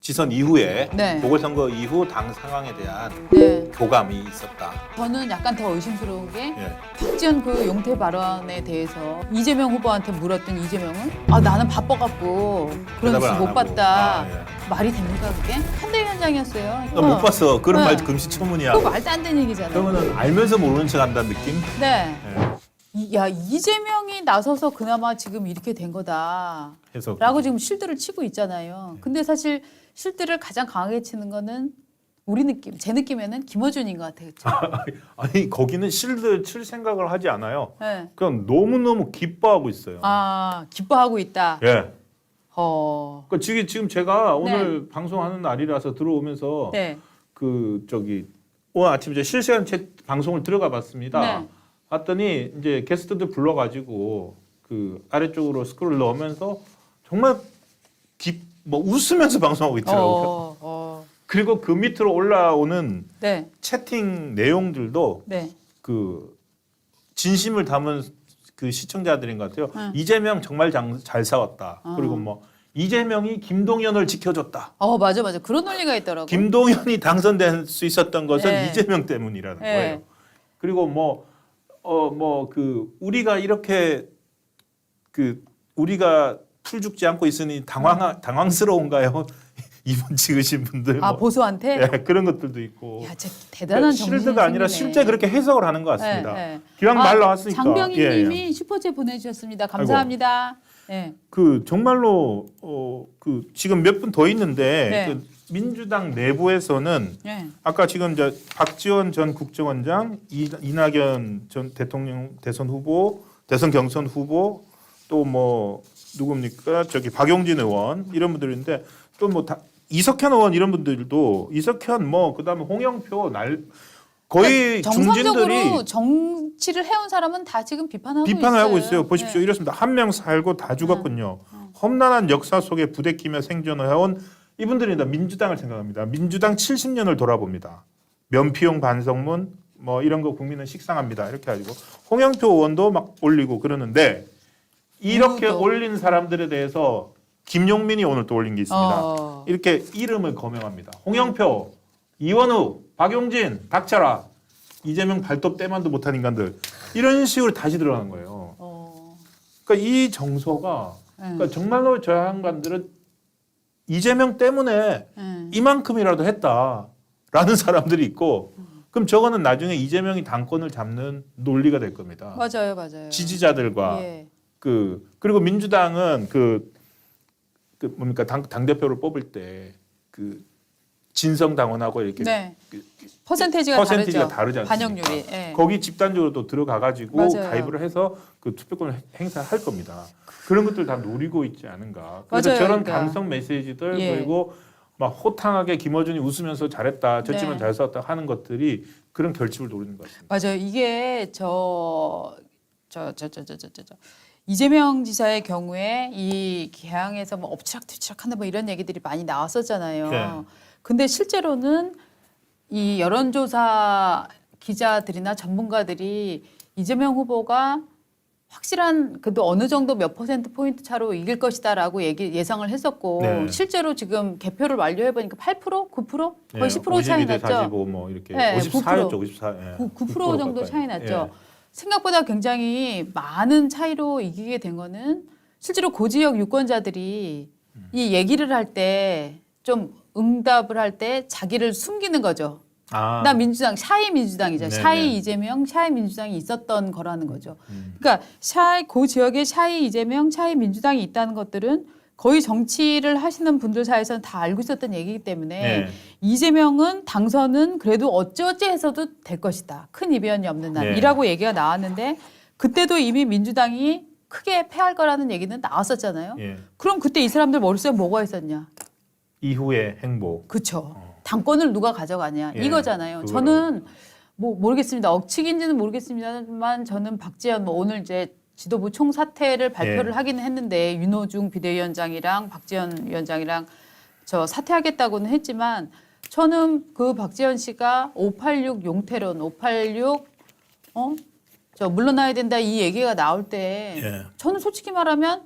지선 이후에 네. 보궐선거 이후 당 상황에 대한 네. 교감이 있었다. 저는 약간 더 의심스러운 게 예. 박지원 그 용태 발언에 대해서 이재명 후보한테 물었던 이재명은 아 나는 바빠갖고 그런 대답을 뉴스 안 못 하고. 봤다. 아, 예. 말이 됩니까 그게? 한대위원장이었어요. 나 못 봤어. 그런 네. 말 금시초문이야. 그거 말도 안 되는 얘기잖아요. 그러면은 알면서 모르는 척 한다는 느낌? 네. 예. 야 이재명이 나서서 그나마 지금 이렇게 된 거다. 해서 라고 지금 실드를 치고 있잖아요. 근데 사실 실드를 가장 강하게 치는 거는 우리 느낌, 제 느낌에는 김어준인 것 같아요. 그쵸? 아니 거기는 실드 칠 생각을 하지 않아요. 네. 그냥 너무너무 기뻐하고 있어요. 아 기뻐하고 있다. 예. 어. 그러니까 지금 제가 오늘 방송하는 날이라서 들어오면서 네. 그 저기 오늘 아침 이제 실시간 방송을 들어가 봤습니다. 네. 봤더니 이제 게스트들 불러가지고 그 아래쪽으로 스크롤 넣으면서 정말 뭐 웃으면서 방송하고 있더라고요. 그리고 그 밑으로 올라오는 네. 채팅 내용들도 네. 그 진심을 담은 그 시청자들인 것 같아요. 응. 이재명 정말 잘 싸웠다. 그리고 뭐 이재명이 김동연을 지켜줬다. 맞아. 그런 논리가 있더라고. 김동연이 당선될 수 있었던 것은 네. 이재명 때문이라는 네. 거예요. 그리고 그 우리가 이렇게 그 우리가 풀 죽지 않고 있으니 당황스러운가요? 이분 찍으신 분들 아 보수한테? 네, 그런 것들도 있고. 야, 진짜 대단한 정신이 실드가 아니라 생기네. 실제 그렇게 해석을 하는 것 같습니다. 네. 기왕 말 나왔으니까. 장병희님이 슈퍼챗 보내주셨습니다. 감사합니다. 네. 그 정말로 그 지금 몇 분 더 있는데 네. 그 민주당 내부에서는 네. 아까 지금 이제 박지원 전 국정원장, 이낙연 전 대통령 대선 경선 후보 또 뭐 누굽니까 저기 박용진 의원 이런 분들인데 또 뭐 이석현 의원 이런 분들도 이석현 뭐 그다음에 홍영표 거의 정상적으로 중진들이 정치를 해온 사람은 다 지금 비판을 하고 있어요. 보십시오. 네. 이렇습니다. 한 명 살고 다 죽었군요. 험난한 역사 속에 부대끼며 생존을 해온 이분들이 민주당을 생각합니다. 민주당 70년을 돌아봅니다. 면피용 반성문 뭐 이런 거 국민은 식상합니다. 이렇게 가지고 홍영표 의원도 막 올리고 그러는데 이렇게 올린 사람들에 대해서 김용민이 오늘 또 올린 게 있습니다. 이렇게 이름을 거명합니다. 홍영표, 이원우, 박용진, 닥쳐라. 이재명 발톱 때만도 못한 인간들. 이런 식으로 다시 들어가는 거예요. 그러니까 이 정서가 그러니까 정말로 저 양반들은 이재명 때문에 이만큼이라도 했다라는 사람들이 있고 그럼 저거는 나중에 이재명이 당권을 잡는 논리가 될 겁니다. 맞아요. 지지자들과 예. 그리고 민주당은 그 뭡니까 당 대표를 뽑을 때 그 진성 당원하고 이렇게 네. 퍼센테이지가 다르죠. 다르지 않습니까? 반영률이. 예. 거기 집단적으로 또 들어가 가지고 맞아요. 가입을 해서 그 투표권을 행사할 겁니다. 그런 것들 다 노리고 있지 않은가. 그래서 맞아요. 저런 그러니까. 감성 메시지들 예. 그리고 막 호탕하게 김어준이 웃으면서 잘했다, 졌지만 네. 잘 싸웠다 하는 것들이 그런 결집을 노리는 것 같습니다. 맞아요. 이게 이재명 지사의 경우에 이 개항에서 뭐 엎치락뒤치락한다 뭐 이런 얘기들이 많이 나왔었잖아요. 네. 근데 실제로는 이 여론조사 기자들이나 전문가들이 이재명 후보가 확실한 그래도 어느 정도 몇 퍼센트 포인트 차로 이길 것이다라고 예상을 했었고 네. 실제로 지금 개표를 완료해 보니까 8%, 9% 거의 10% 차이 52대 났죠. 45 뭐 이렇게 네, 54였죠, 54. 예. 9% 정도 가까이. 차이 났죠. 예. 생각보다 굉장히 많은 차이로 이기게 된 거는 실제로 고지역 유권자들이 이 얘기를 할 때 좀 응답을 할 때 자기를 숨기는 거죠. 아. 나 민주당, 샤이 민주당이죠. 네네. 샤이 이재명, 샤이 민주당이 있었던 거라는 거죠. 그러니까 그 지역에 샤이 이재명, 샤이 민주당이 있다는 것들은 거의 정치를 하시는 분들 사이에서는 다 알고 있었던 얘기이기 때문에 네. 이재명은 당선은 그래도 어찌어찌 해서도 될 것이다. 큰 이변이 없는 날이라고 얘기가 나왔는데 그때도 이미 민주당이 크게 패할 거라는 얘기는 나왔었잖아요. 예. 그럼 그때 이 사람들 머릿속에 뭐가 있었냐? 이후의 행보. 그렇죠. 당권을 누가 가져가냐 예, 이거잖아요. 그거라고. 저는 뭐 모르겠습니다. 억측인지는 모르겠습니다만 저는 박지원 뭐 오늘 이제 지도부 총사퇴를 발표를 예. 하기는 했는데 윤호중 비대위원장이랑 박지원 위원장이랑 저 사퇴하겠다고는 했지만 저는 그 박지원 씨가 586 용태론 586 저 물러나야 된다 이 얘기가 나올 때 예. 저는 솔직히 말하면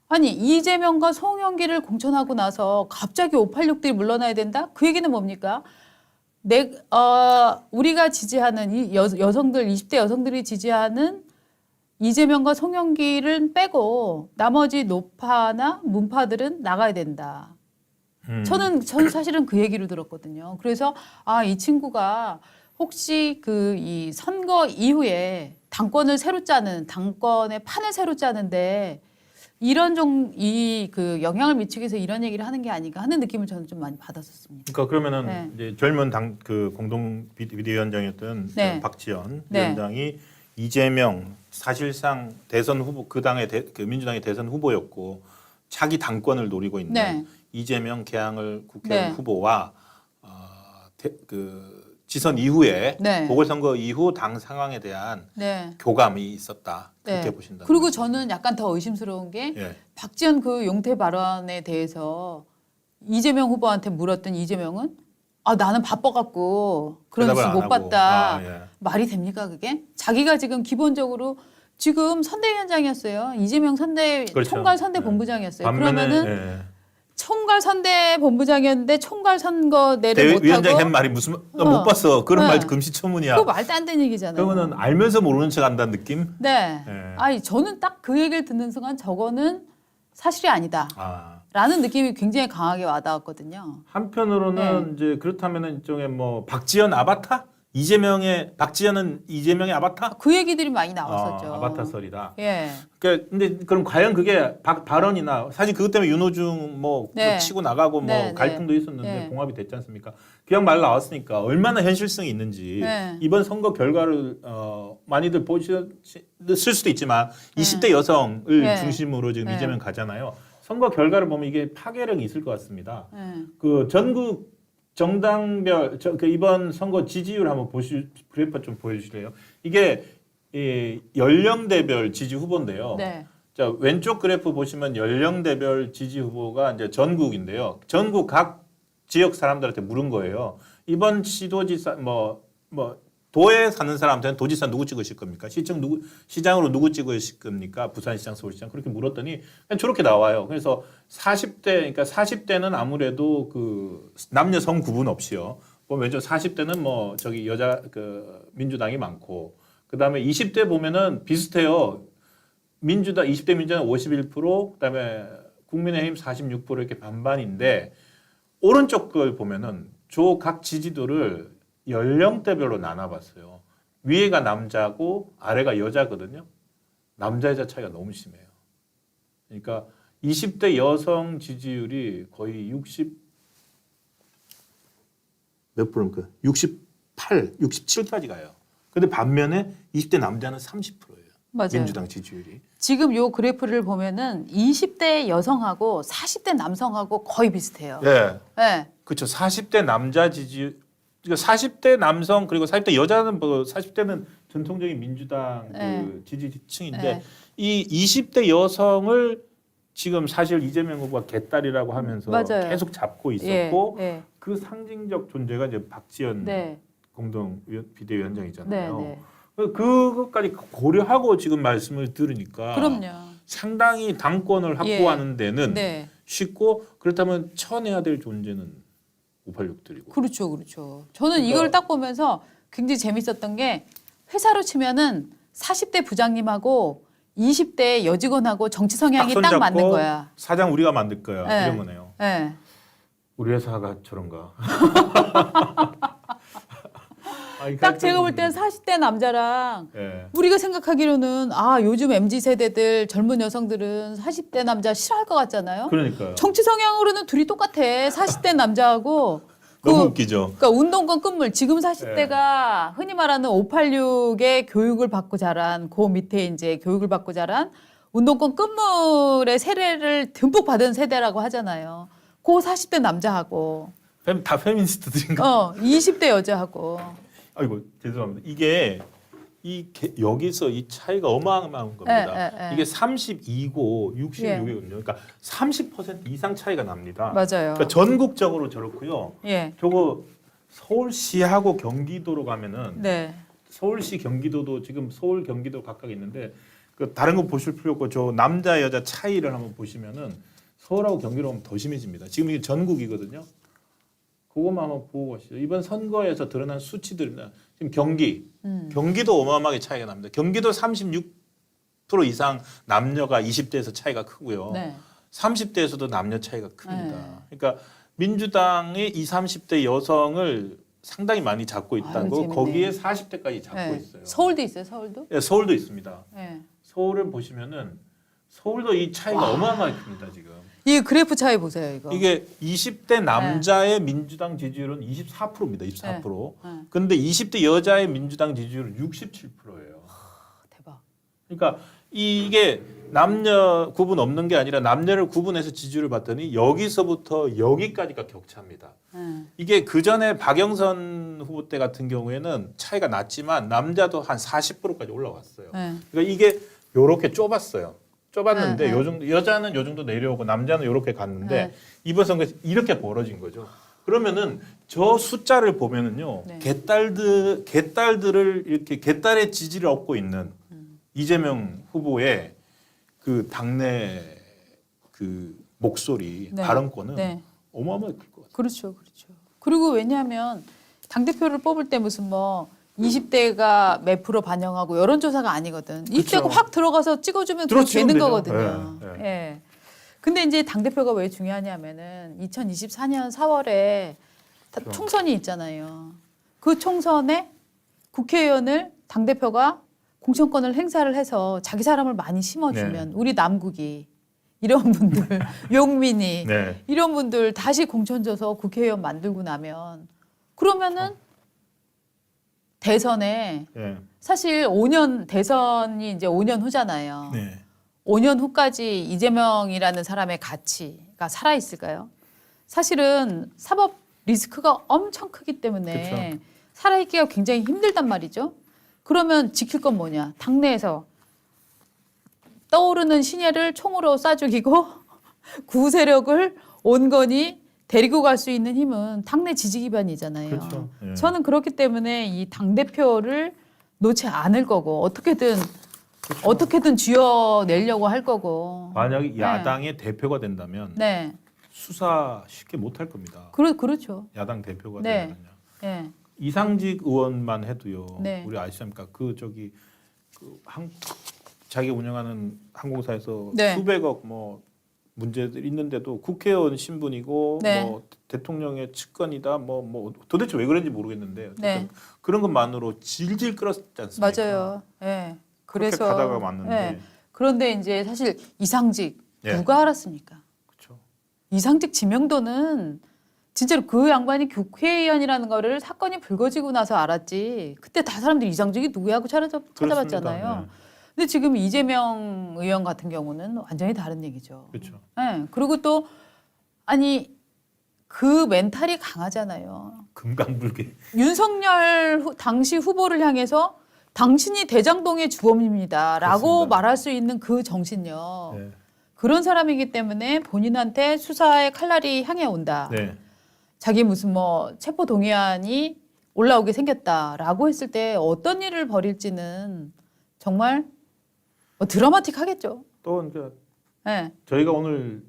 아니 이재명과 송영길을 공천하고 나서 갑자기 586들이 물러나야 된다? 그 얘기는 뭡니까? 우리가 지지하는 이 여성들 20대 여성들이 지지하는 이재명과 송영길을 빼고 나머지 노파나 문파들은 나가야 된다. 저는 사실은 그 얘기를 들었거든요. 그래서 이 친구가 혹시 이 선거 이후에 당권의 판을 새로 짜는데 이런 그 영향을 미치기 위해서 이런 얘기를 하는 게 아닌가 하는 느낌을 저는 좀 많이 받았었습니다. 그러니까 그러면은 네. 이제 젊은 그 공동 비대위원장이었던 네. 박지원 네. 위원장이 이재명 사실상 대선 후보 그 민주당의 대선 후보였고 차기 당권을 노리고 있는 네. 이재명 개항을 국회의원 네. 후보와 그 지선 이후에 네. 보궐선거 이후 당 상황에 대한 네. 교감이 있었다 그렇게 네. 보신다. 그리고 저는 약간 더 의심스러운 게 예. 박지원 그 용태 발언에 대해서 이재명 후보한테 물었던 이재명은 나는 바빠갖고 그런 대답을 뉴스 안 못 하고. 봤다. 예. 말이 됩니까 그게? 자기가 지금 기본적으로 지금 선대위원장이었어요. 이재명 그렇죠. 총괄 선대본부장이었어요. 반면에 그러면은 총괄 선대본부장이었는데 총괄 선거내를 못하고 위원장이 한 말이 무슨 못 봤어 그런 네. 말 금시초문이야. 그거 말도 안 되는 얘기잖아요. 그러면은 알면서 모르는 척 한다는 느낌? 네. 예. 저는 딱 그 얘기를 듣는 순간 저거는 사실이 아니다. 아. 라는 느낌이 굉장히 강하게 와닿았거든요. 한편으로는 이제 그렇다면은 일종의 뭐 박지원 아바타? 박지원은 이재명의 아바타? 그 얘기들이 많이 나왔었죠. 아바타설이다. 예. 그러니까 근데 그럼 과연 그게 발언이나 사실 그것 때문에 윤호중 네. 치고 나가고 네, 갈등도 네. 있었는데 네. 봉합이 됐지 않습니까? 그냥 말 나왔으니까 얼마나 현실성이 있는지 네. 이번 선거 결과를 많이들 보셨을 수도 있지만 20대 여성을 네. 중심으로 지금 네. 이재명 가잖아요. 선거 결과를 보면 이게 파괴력이 있을 것 같습니다. 예. 그 전국 정당별 이번 선거 지지율 한번 그래프 좀 보여주실래요? 이게 연령대별 지지 후보인데요. 네. 자 왼쪽 그래프 보시면 연령대별 지지 후보가 이제 전국인데요. 전국 각 지역 사람들한테 물은 거예요. 이번 시도지사 도에 사는 사람한테는 도지사 누구 찍으실 겁니까? 시장으로 누구 찍으실 겁니까? 부산시장, 서울시장 그렇게 물었더니 그냥 저렇게 나와요. 그래서 40대는 아무래도 그 남녀 성 구분 없이요. 왼쪽 40대는 저기 여자 민주당이 많고 그다음에 20대 보면은 비슷해요. 20대 민주당 51%, 그다음에 국민의힘 46% 이렇게 반반인데 오른쪽 걸 보면은 각 지지도를 연령대별로 나눠봤어요. 위에가 남자고 아래가 여자거든요. 남자 여자 차이가 너무 심해요. 그러니까 20대 여성 지지율이 거의 몇 프로입니까? 68, 67까지 가요. 근데 반면에 20대 남자는 30%예요. 맞아요. 민주당 지지율이. 지금 요 그래프를 보면은 20대 여성하고 40대 남성하고 거의 비슷해요. 네. 네. 그렇죠. 40대 남자 지지율, 그러니까 40대 남성 그리고 40대 여자는 40대는 전통적인 민주당 그 지지층인데 네. 이 20대 여성을 지금 사실 이재명 후보가 개딸이라고 하면서 맞아요. 계속 잡고 있었고 예. 그 상징적 존재가 이제 박지원 네. 공동 비대위원장이잖아요. 네. 그것까지 고려하고 지금 말씀을 들으니까 그럼요. 상당히 당권을 확보하는 데는 네. 쉽고 그렇다면 쳐내야 될 존재는 586들이고. 그렇죠. 저는 이걸 딱 보면서 굉장히 재밌었던 게 회사로 치면은 40대 부장님하고 20대 여직원하고 정치 성향이 딱 맞는 거야. 사장 우리가 만들 거야. 네. 이런 거네요. 네. 우리 회사가 저런가. 딱 제가 볼 때는 40대 남자랑 예. 우리가 생각하기로는 요즘 MZ 세대들 젊은 여성들은 40대 남자 싫어할 것 같잖아요. 그러니까요. 정치 성향으로는 둘이 똑같아. 40대 남자하고 너무 웃기죠. 그러니까 운동권 끝물. 지금 40대가 흔히 말하는 586의 교육을 받고 자란 그 밑에 이제 교육을 받고 자란 운동권 끝물의 세례를 듬뿍 받은 세대라고 하잖아요. 그 40대 남자하고 다 페미니스트들인가? 20대 여자하고 아이고 죄송합니다. 이게 여기서 이 차이가 어마어마한 겁니다. 이게 32고 66이거든요. 그러니까 30% 이상 차이가 납니다. 맞아요. 그러니까 전국적으로 저렇고요. 예. 저거 서울시하고 경기도로 가면은 네. 서울시 경기도도 지금 서울 경기도 각각 있는데 그 다른 거 보실 필요 없고 저 남자 여자 차이를 한번 보시면은 서울하고 경기로 하면 더 심해집니다. 지금 이게 전국이거든요. 그것만 한번 보고 가시죠. 이번 선거에서 드러난 수치들이나 지금 경기도 어마어마하게 차이가 납니다. 경기도 36% 이상 남녀가 20대에서 차이가 크고요. 네. 30대에서도 남녀 차이가 큽니다. 네. 그러니까 민주당이 20, 30대 여성을 상당히 많이 잡고 있다고 아유, 재밌네. 거기에 40대까지 잡고 네. 있어요. 서울도 있어요. 서울도? 네, 서울도 있습니다. 네. 서울을 보시면은 서울도 이 차이가 와. 어마어마하게 큽니다 지금. 이 그래프 차이 보세요. 이거. 이게 20대 남자의 민주당 지지율은 24%입니다. 24%. 네. 근데 20대 여자의 민주당 지지율은 67%예요. 대박. 그러니까 이게 남녀 구분 없는 게 아니라 남녀를 구분해서 지지율을 봤더니 여기서부터 여기까지가 격차입니다. 네. 이게 그 전에 박영선 후보 때 같은 경우에는 차이가 났지만 남자도 한 40%까지 올라왔어요. 네. 그러니까 이게 요렇게 좁았어요. 좁았는데 네, 네. 요 정도 여자는 요 정도 내려오고 남자는 요렇게 갔는데 네. 이번 선거에서 이렇게 벌어진 거죠. 그러면은 저 숫자를 보면은요. 네. 개딸들을 이렇게 개딸의 지지를 얻고 있는 이재명 후보의 그 당내 그 목소리 네. 발언권은 네. 어마어마하게 클 것 같아요. 그렇죠. 그렇죠. 그리고 왜냐하면 당대표를 뽑을 때 무슨 뭐 20대가 몇 프로 반영하고 여론조사가 아니거든. 20대가 그렇죠. 확 들어가서 찍어주면 그게 들어치면 되는 되죠. 거거든요. 네, 예. 근데 이제 당대표가 왜 중요하냐면은 2024년 4월에 그렇죠. 총선이 있잖아요. 그 총선에 국회의원을 당대표가 공천권을 행사를 해서 자기 사람을 많이 심어주면 우리 남국이 이런 분들 용민이 네. 이런 분들 다시 공천 줘서 국회의원 만들고 나면 그러면은 대선에 네. 사실 5년 대선이 이제 5년 후잖아요. 네. 5년 후까지 이재명이라는 사람의 가치가 살아 있을까요? 사실은 사법 리스크가 엄청 크기 때문에 그쵸. 살아있기가 굉장히 힘들단 말이죠. 그러면 지킬 건 뭐냐? 당내에서 떠오르는 신예를 총으로 쏴 죽이고 구세력을 온건히 데리고 갈 수 있는 힘은 당내 지지 기반이잖아요. 그렇죠. 예. 저는 그렇기 때문에 이 당대표를 놓지 않을 거고 어떻게든 쥐어내려고 할 거고. 만약에 네. 야당의 대표가 된다면 네. 수사 쉽게 못 할 겁니다. 그렇죠. 야당 대표가 네. 되면요. 예. 이상직 의원만 해도요. 네. 우리 아시습니까? 자기 운영하는 항공사에서 네. 수백억 뭐 문제들이 있는데도 국회의원 신분이고 네. 뭐 대통령의 측근이다 뭐 도대체 왜 그런지 모르겠는데 어쨌든 네. 그런 것만으로 질질 끌었지 않습니까? 맞아요. 예. 그렇게 그래서 가다가 왔는데 예. 그런데 이제 사실 이상직 예. 누가 알았습니까? 그렇죠. 이상직 지명도는 진짜로 그 양반이 국회의원이라는 거를 사건이 불거지고 나서 알았지. 그때 다 사람들이 이상직이 누구야 하고 찾아봤잖아요. 그렇습니다. 근데 지금 이재명 의원 같은 경우는 완전히 다른 얘기죠. 그렇죠. 예. 그리고 또 아니 그 멘탈이 강하잖아요. 금강불개. 윤석열 당시 후보를 향해서 당신이 대장동의 주범입니다라고 그렇습니다. 말할 수 있는 그 정신력. 네. 그런 사람이기 때문에 본인한테 수사의 칼날이 향해 온다. 네. 자기 무슨 뭐 체포 동의안이 올라오게 생겼다라고 했을 때 어떤 일을 벌일지는 정말 뭐 드라마틱하겠죠. 또 이제 네. 저희가 오늘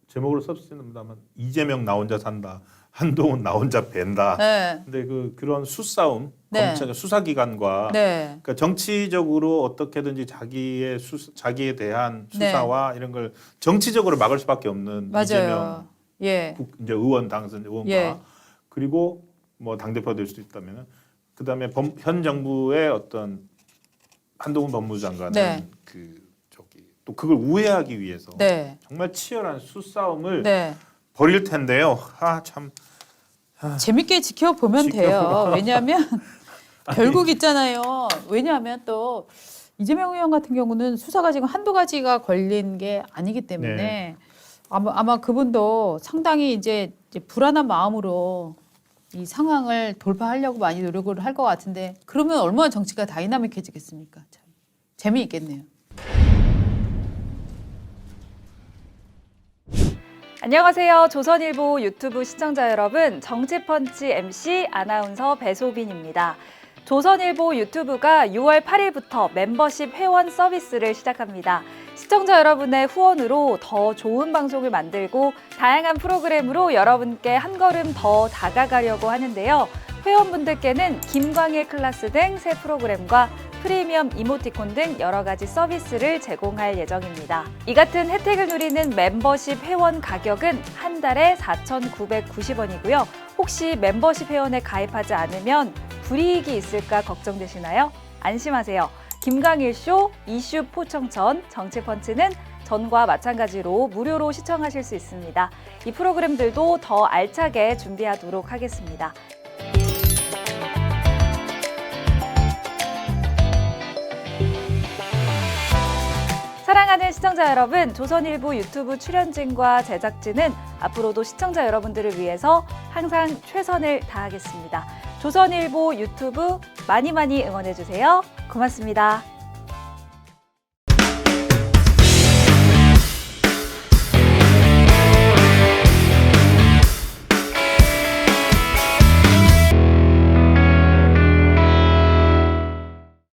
제목으로 썼습니다만 이재명 나 혼자 산다, 한동훈 나 혼자 벤다. 네. 근데 그런 수싸움, 네. 검찰 수사기관과 네. 그러니까 정치적으로 어떻게든지 자기에 대한 수사와 이런 걸 정치적으로 막을 수밖에 없는 맞아요. 이재명 예. 이제 의원 당선 의원과 예. 그리고 뭐 당 대표가 될 수도 있다면은 그다음에 현 정부의 어떤 한동훈 법무부 장관은 네. 또 그걸 우회하기 위해서 네. 정말 치열한 수싸움을 네. 벌일 텐데요. 참 재밌게 지켜보면 돼요. 왜냐하면 결국 있잖아요. 왜냐하면 또 이재명 의원 같은 경우는 수사가 지금 한두 가지가 걸린 게 아니기 때문에 네. 아마 그분도 상당히 이제 불안한 마음으로 이 상황을 돌파하려고 많이 노력을 할 것 같은데 그러면 얼마나 정치가 다이나믹해지겠습니까? 참 재미있겠네요. 안녕하세요. 조선일보 유튜브 시청자 여러분, 정치펀치 MC 아나운서 배소빈입니다. 조선일보 유튜브가 6월 8일부터 멤버십 회원 서비스를 시작합니다. 시청자 여러분의 후원으로 더 좋은 방송을 만들고 다양한 프로그램으로 여러분께 한 걸음 더 다가가려고 하는데요. 회원분들께는 김광일 클래스 등 새 프로그램과 프리미엄 이모티콘 등 여러 가지 서비스를 제공할 예정입니다. 이 같은 혜택을 누리는 멤버십 회원 가격은 한 달에 4,990원이고요. 혹시 멤버십 회원에 가입하지 않으면 불이익이 있을까 걱정되시나요? 안심하세요. 김광일 쇼, 이슈 포청천, 정치펀치는 전과 마찬가지로 무료로 시청하실 수 있습니다. 이 프로그램들도 더 알차게 준비하도록 하겠습니다. 사랑하는 시청자 여러분, 조선일보 유튜브 출연진과 제작진은 앞으로도 시청자 여러분들을 위해서 항상 최선을 다하겠습니다. 조선일보 유튜브 많이 응원해주세요. 고맙습니다.